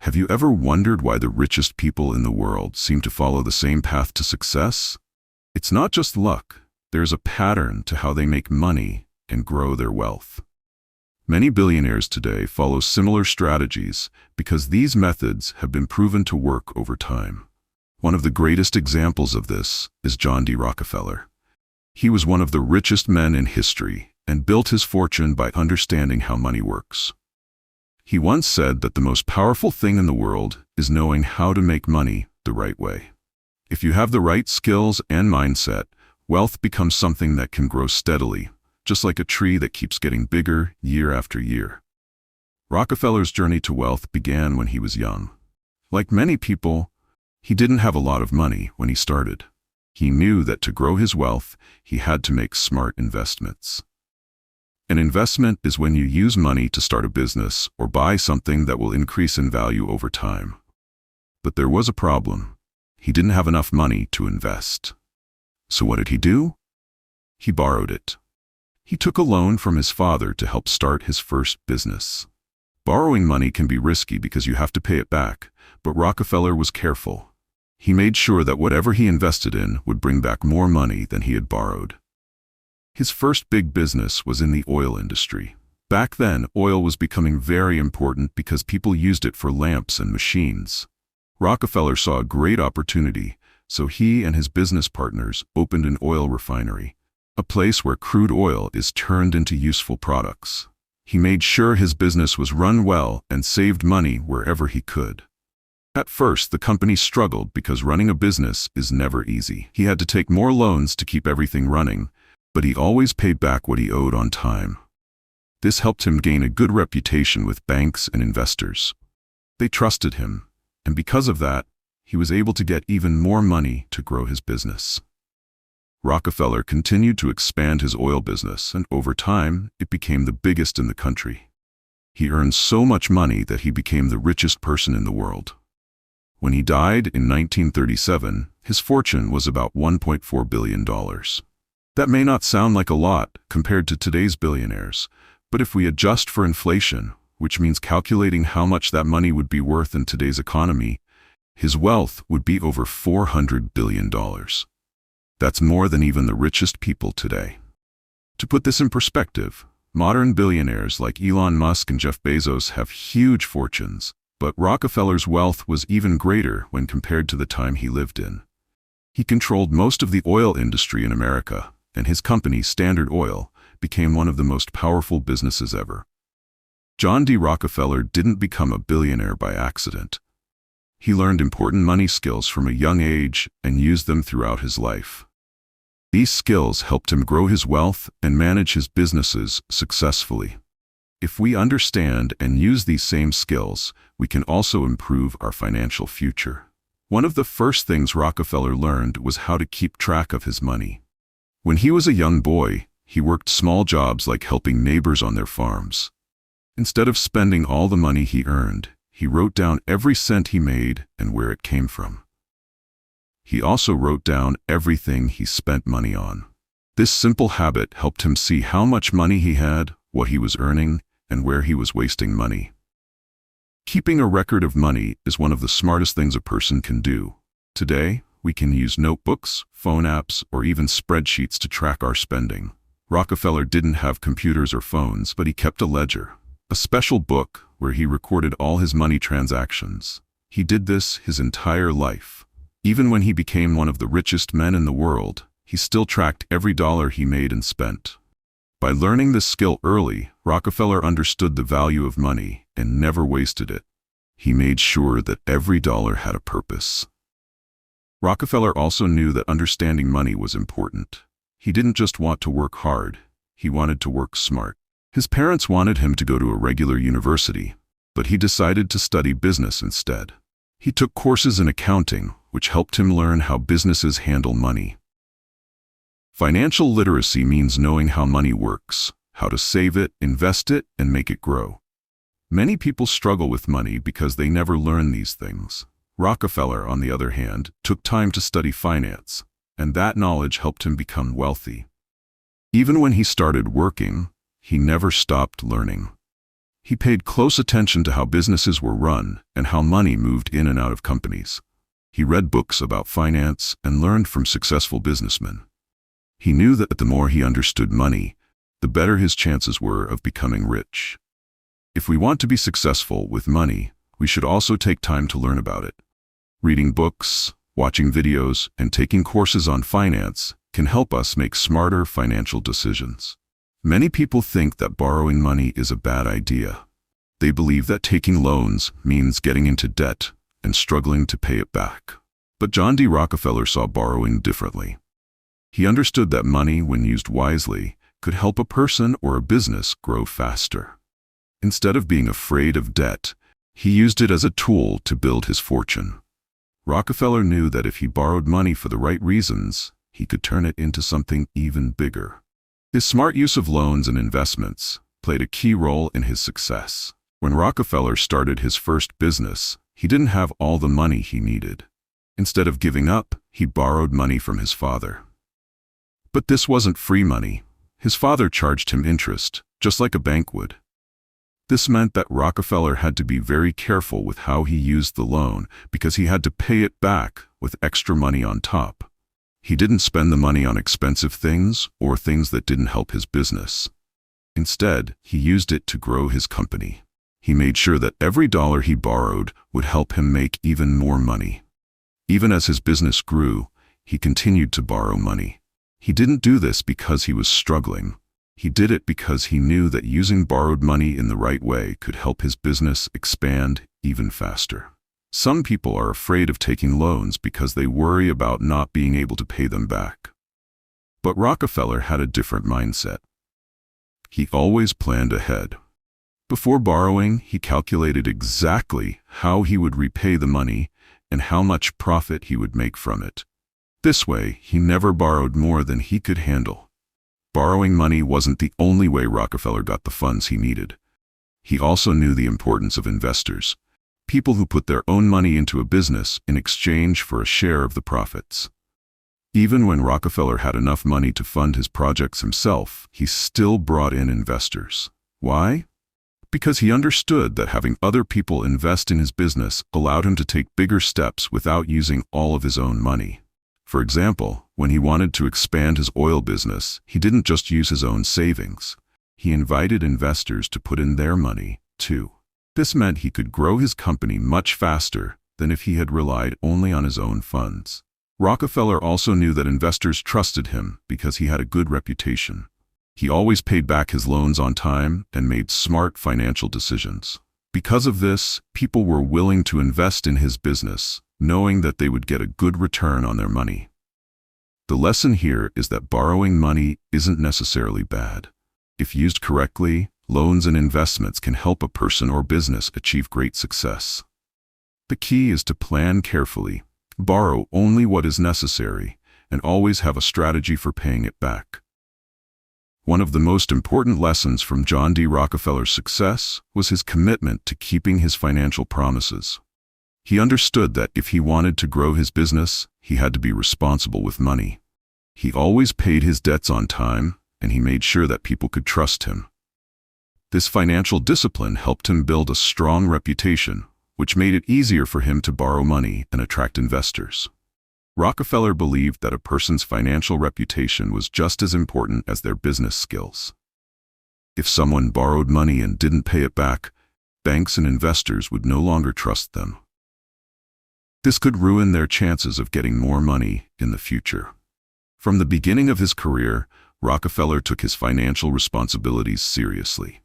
Have you ever wondered why the richest people in the world seem to follow the same path to success? It's not just luck. There's a pattern to how they make money and grow their wealth. Many billionaires today follow similar strategies because these methods have been proven to work over time. One of the greatest examples of this is John D Rockefeller. He was one of the richest men in history and built his fortune by understanding how money works. He once said that the most powerful thing in the world is knowing how to make money the right way. If you have the right skills and mindset, wealth becomes something that can grow steadily, just like a tree that keeps getting bigger year after year. Rockefeller's journey to wealth began when he was young. Like many people, he didn't have a lot of money when he started. He knew that to grow his wealth, he had to make smart investments. An investment is when you use money to start a business or buy something that will increase in value over time. But there was a problem. He didn't have enough money to invest. So what did he do? He borrowed it. He took a loan from his father to help start his first business. Borrowing money can be risky because you have to pay it back, but Rockefeller was careful. He made sure that whatever he invested in would bring back more money than he had borrowed. His first big business was in the oil industry. Back then, oil was becoming very important because people used it for lamps and machines. Rockefeller saw a great opportunity, so he and his business partners opened an oil refinery, a place where crude oil is turned into useful products. He made sure his business was run well and saved money wherever he could. At first, the company struggled because running a business is never easy. He had to take more loans to keep everything running, but he always paid back what he owed on time. This helped him gain a good reputation with banks and investors. They trusted him, and because of that, he was able to get even more money to grow his business. Rockefeller continued to expand his oil business, and over time, it became the biggest in the country. He earned so much money that he became the richest person in the world. When he died in 1937, his fortune was about $1.4 billion. That may not sound like a lot compared to today's billionaires, but if we adjust for inflation, which means calculating how much that money would be worth in today's economy, his wealth would be over $400 billion. That's more than even the richest people today. To put this in perspective, modern billionaires like Elon Musk and Jeff Bezos have huge fortunes, but Rockefeller's wealth was even greater when compared to the time he lived in. He controlled most of the oil industry in America, and his company, Standard Oil, became one of the most powerful businesses ever. John D Rockefeller didn't become a billionaire by accident. He learned important money skills from a young age and used them throughout his life. These skills helped him grow his wealth and manage his businesses successfully. If we understand and use these same skills, we can also improve our financial future. One of the first things Rockefeller learned was how to keep track of his money. When he was a young boy, he worked small jobs like helping neighbors on their farms. Instead of spending all the money he earned, he wrote down every cent he made and where it came from. He also wrote down everything he spent money on. This simple habit helped him see how much money he had, what he was earning, and where he was wasting money. Keeping a record of money is one of the smartest things a person can do. Today, we can use notebooks, phone apps, or even spreadsheets to track our spending. Rockefeller didn't have computers or phones, but he kept a ledger, a special book where he recorded all his money transactions. He did this his entire life. Even when he became one of the richest men in the world, he still tracked every dollar he made and spent. By learning this skill early, Rockefeller understood the value of money and never wasted it. He made sure that every dollar had a purpose. Rockefeller also knew that understanding money was important. He didn't just want to work hard, he wanted to work smart. His parents wanted him to go to a regular university, but he decided to study business instead. He took courses in accounting, which helped him learn how businesses handle money. Financial literacy means knowing how money works, how to save it, invest it, and make it grow. Many people struggle with money because they never learn these things. Rockefeller, on the other hand, took time to study finance, and that knowledge helped him become wealthy. Even when he started working, he never stopped learning. He paid close attention to how businesses were run and how money moved in and out of companies. He read books about finance and learned from successful businessmen. He knew that the more he understood money, the better his chances were of becoming rich. If we want to be successful with money, we should also take time to learn about it. Reading books, watching videos, and taking courses on finance can help us make smarter financial decisions. Many people think that borrowing money is a bad idea. They believe that taking loans means getting into debt and struggling to pay it back. But John D Rockefeller saw borrowing differently. He understood that money, when used wisely, could help a person or a business grow faster. Instead of being afraid of debt, he used it as a tool to build his fortune. Rockefeller knew that if he borrowed money for the right reasons, he could turn it into something even bigger. His smart use of loans and investments played a key role in his success. When Rockefeller started his first business, he didn't have all the money he needed. Instead of giving up, he borrowed money from his father. But this wasn't free money. His father charged him interest, just like a bank would. This meant that Rockefeller had to be very careful with how he used the loan because he had to pay it back with extra money on top. He didn't spend the money on expensive things or things that didn't help his business. Instead, he used it to grow his company. He made sure that every dollar he borrowed would help him make even more money. Even as his business grew, he continued to borrow money. He didn't do this because he was struggling. He did it because he knew that using borrowed money in the right way could help his business expand even faster. Some people are afraid of taking loans because they worry about not being able to pay them back. But Rockefeller had a different mindset. He always planned ahead. Before borrowing, he calculated exactly how he would repay the money and how much profit he would make from it. This way, he never borrowed more than he could handle. Borrowing money wasn't the only way Rockefeller got the funds he needed. He also knew the importance of investors, people who put their own money into a business in exchange for a share of the profits. Even when Rockefeller had enough money to fund his projects himself, he still brought in investors. Why? Because he understood that having other people invest in his business allowed him to take bigger steps without using all of his own money. For example, when he wanted to expand his oil business, he didn't just use his own savings. He invited investors to put in their money, too. This meant he could grow his company much faster than if he had relied only on his own funds. Rockefeller also knew that investors trusted him because he had a good reputation. He always paid back his loans on time and made smart financial decisions. Because of this, people were willing to invest in his business, knowing that they would get a good return on their money. The lesson here is that borrowing money isn't necessarily bad. If used correctly, loans and investments can help a person or business achieve great success. The key is to plan carefully, borrow only what is necessary, and always have a strategy for paying it back. One of the most important lessons from John D Rockefeller's success was his commitment to keeping his financial promises. He understood that if he wanted to grow his business, he had to be responsible with money. He always paid his debts on time, and he made sure that people could trust him. This financial discipline helped him build a strong reputation, which made it easier for him to borrow money and attract investors. Rockefeller believed that a person's financial reputation was just as important as their business skills. If someone borrowed money and didn't pay it back, banks and investors would no longer trust them. This could ruin their chances of getting more money in the future. From the beginning of his career, Rockefeller took his financial responsibilities seriously.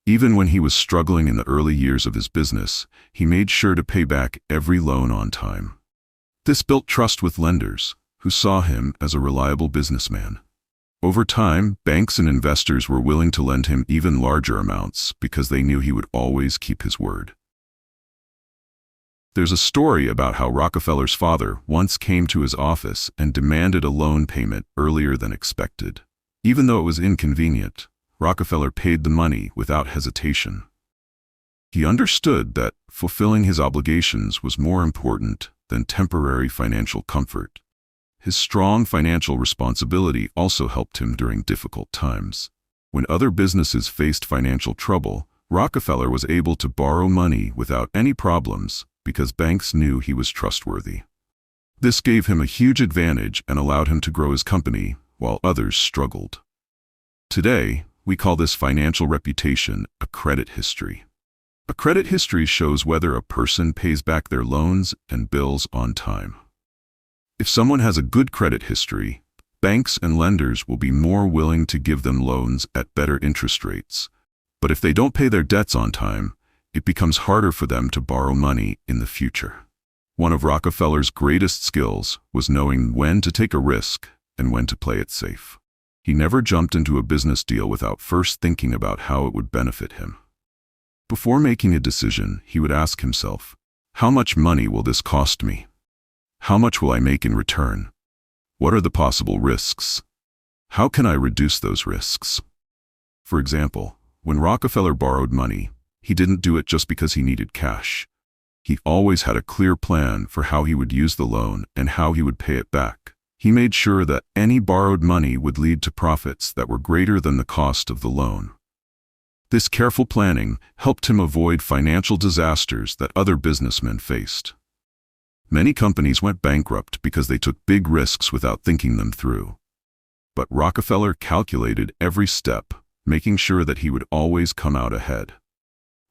Even when he was struggling in the early years of his business, he made sure to pay back every loan on time. This built trust with lenders, who saw him as a reliable businessman. Over time, banks and investors were willing to lend him even larger amounts because they knew he would always keep his word. There's a story about how Rockefeller's father once came to his office and demanded a loan payment earlier than expected. Even though it was inconvenient, Rockefeller paid the money without hesitation. He understood that fulfilling his obligations was more important than temporary financial comfort. His strong financial responsibility also helped him during difficult times. When other businesses faced financial trouble, Rockefeller was able to borrow money without any problems because banks knew he was trustworthy. This gave him a huge advantage and allowed him to grow his company while others struggled. Today, we call this financial reputation a credit history. A credit history shows whether a person pays back their loans and bills on time. If someone has a good credit history, banks and lenders will be more willing to give them loans at better interest rates. But if they don't pay their debts on time, it becomes harder for them to borrow money in the future. One of Rockefeller's greatest skills was knowing when to take a risk and when to play it safe. He never jumped into a business deal without first thinking about how it would benefit him. Before making a decision, he would ask himself, how much money will this cost me? How much will I make in return? What are the possible risks? How can I reduce those risks? For example, when Rockefeller borrowed money, he didn't do it just because he needed cash. He always had a clear plan for how he would use the loan and how he would pay it back. He made sure that any borrowed money would lead to profits that were greater than the cost of the loan. This careful planning helped him avoid financial disasters that other businessmen faced. Many companies went bankrupt because they took big risks without thinking them through. But Rockefeller calculated every step, making sure that he would always come out ahead.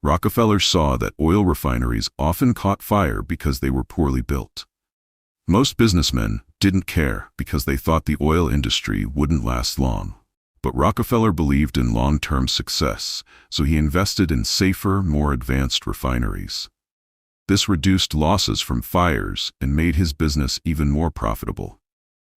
Rockefeller saw that oil refineries often caught fire because they were poorly built. Most businessmen didn't care because they thought the oil industry wouldn't last long. But Rockefeller believed in long-term success, so he invested in safer, more advanced refineries. This reduced losses from fires and made his business even more profitable.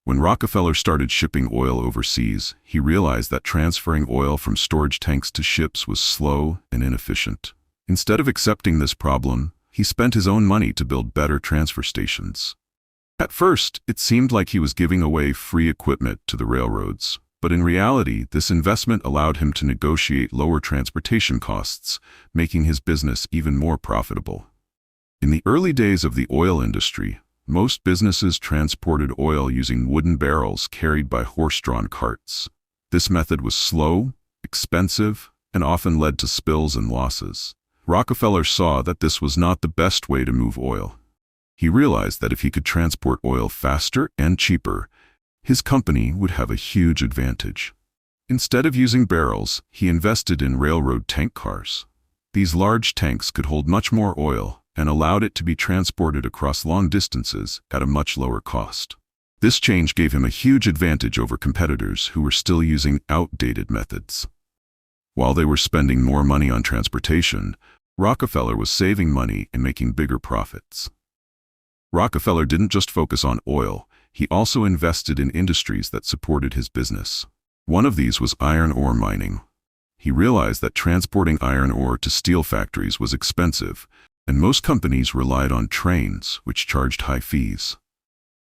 When Rockefeller started shipping oil overseas, he realized that transferring oil from storage tanks to ships was slow and inefficient. Instead of accepting this problem, he spent his own money to build better transfer stations. At first, it seemed like he was giving away free equipment to the railroads, but in reality, this investment allowed him to negotiate lower transportation costs, making his business even more profitable. In the early days of the oil industry, most businesses transported oil using wooden barrels carried by horse-drawn carts. This method was slow, expensive, and often led to spills and losses. Rockefeller saw that this was not the best way to move oil. He realized that if he could transport oil faster and cheaper, his company would have a huge advantage. Instead of using barrels, he invested in railroad tank cars. These large tanks could hold much more oil and allowed it to be transported across long distances at a much lower cost. This change gave him a huge advantage over competitors who were still using outdated methods. While they were spending more money on transportation, Rockefeller was saving money and making bigger profits. Rockefeller didn't just focus on oil, he also invested in industries that supported his business. One of these was iron ore mining. He realized that transporting iron ore to steel factories was expensive, and most companies relied on trains, which charged high fees.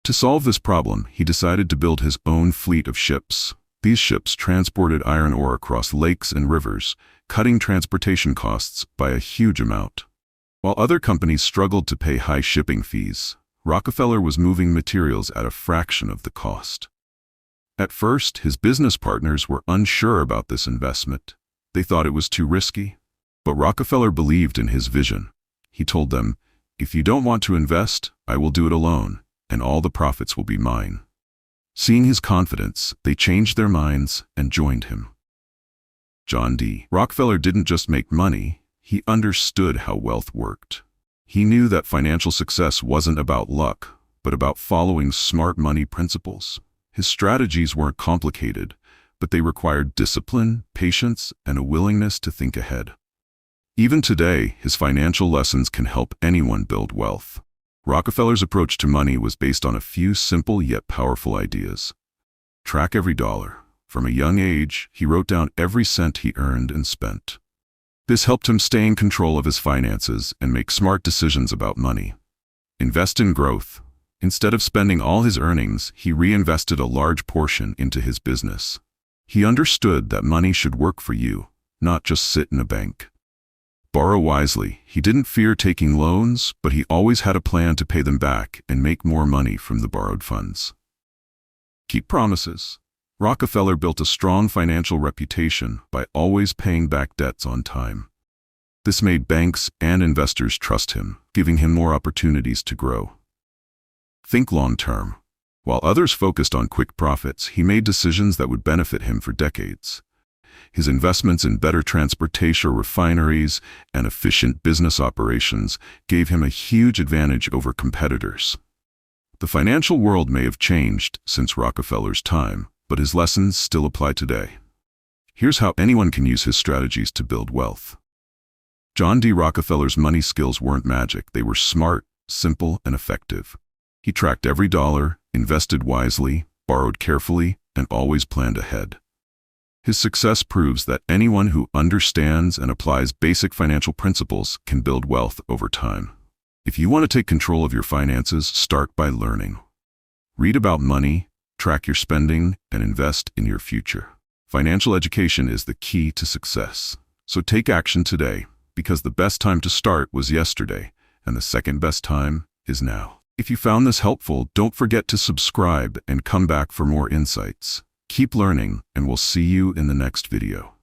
To solve this problem, he decided to build his own fleet of ships. These ships transported iron ore across lakes and rivers, cutting transportation costs by a huge amount. While other companies struggled to pay high shipping fees, Rockefeller was moving materials at a fraction of the cost. At first, his business partners were unsure about this investment. They thought it was too risky. But Rockefeller believed in his vision. He told them, "If you don't want to invest, I will do it alone, and all the profits will be mine." Seeing his confidence, they changed their minds and joined him. John D. Rockefeller didn't just make money, he understood how wealth worked. He knew that financial success wasn't about luck, but about following smart money principles. His strategies weren't complicated, but they required discipline, patience, and a willingness to think ahead. Even today, his financial lessons can help anyone build wealth. Rockefeller's approach to money was based on a few simple yet powerful ideas. Track every dollar. From a young age, he wrote down every cent he earned and spent. This helped him stay in control of his finances and make smart decisions about money. Invest in growth. Instead of spending all his earnings, he reinvested a large portion into his business. He understood that money should work for you, not just sit in a bank. Borrow wisely. He didn't fear taking loans, but he always had a plan to pay them back and make more money from the borrowed funds. Keep promises. Rockefeller built a strong financial reputation by always paying back debts on time. This made banks and investors trust him, giving him more opportunities to grow. Think long-term. While others focused on quick profits, he made decisions that would benefit him for decades. His investments in better transportation, refineries, and efficient business operations gave him a huge advantage over competitors. The financial world may have changed since Rockefeller's time, but his lessons still apply today. Here's how anyone can use his strategies to build wealth. John D Rockefeller's money skills weren't magic. They were smart, simple, and effective. He tracked every dollar, invested wisely, borrowed carefully, and always planned ahead. His success proves that anyone who understands and applies basic financial principles can build wealth over time. If you want to take control of your finances, start by learning. Read about money, track your spending, and invest in your future. Financial education is the key to success. So take action today, because the best time to start was yesterday, and the second best time is now. If you found this helpful, don't forget to subscribe and come back for more insights. Keep learning, and we'll see you in the next video.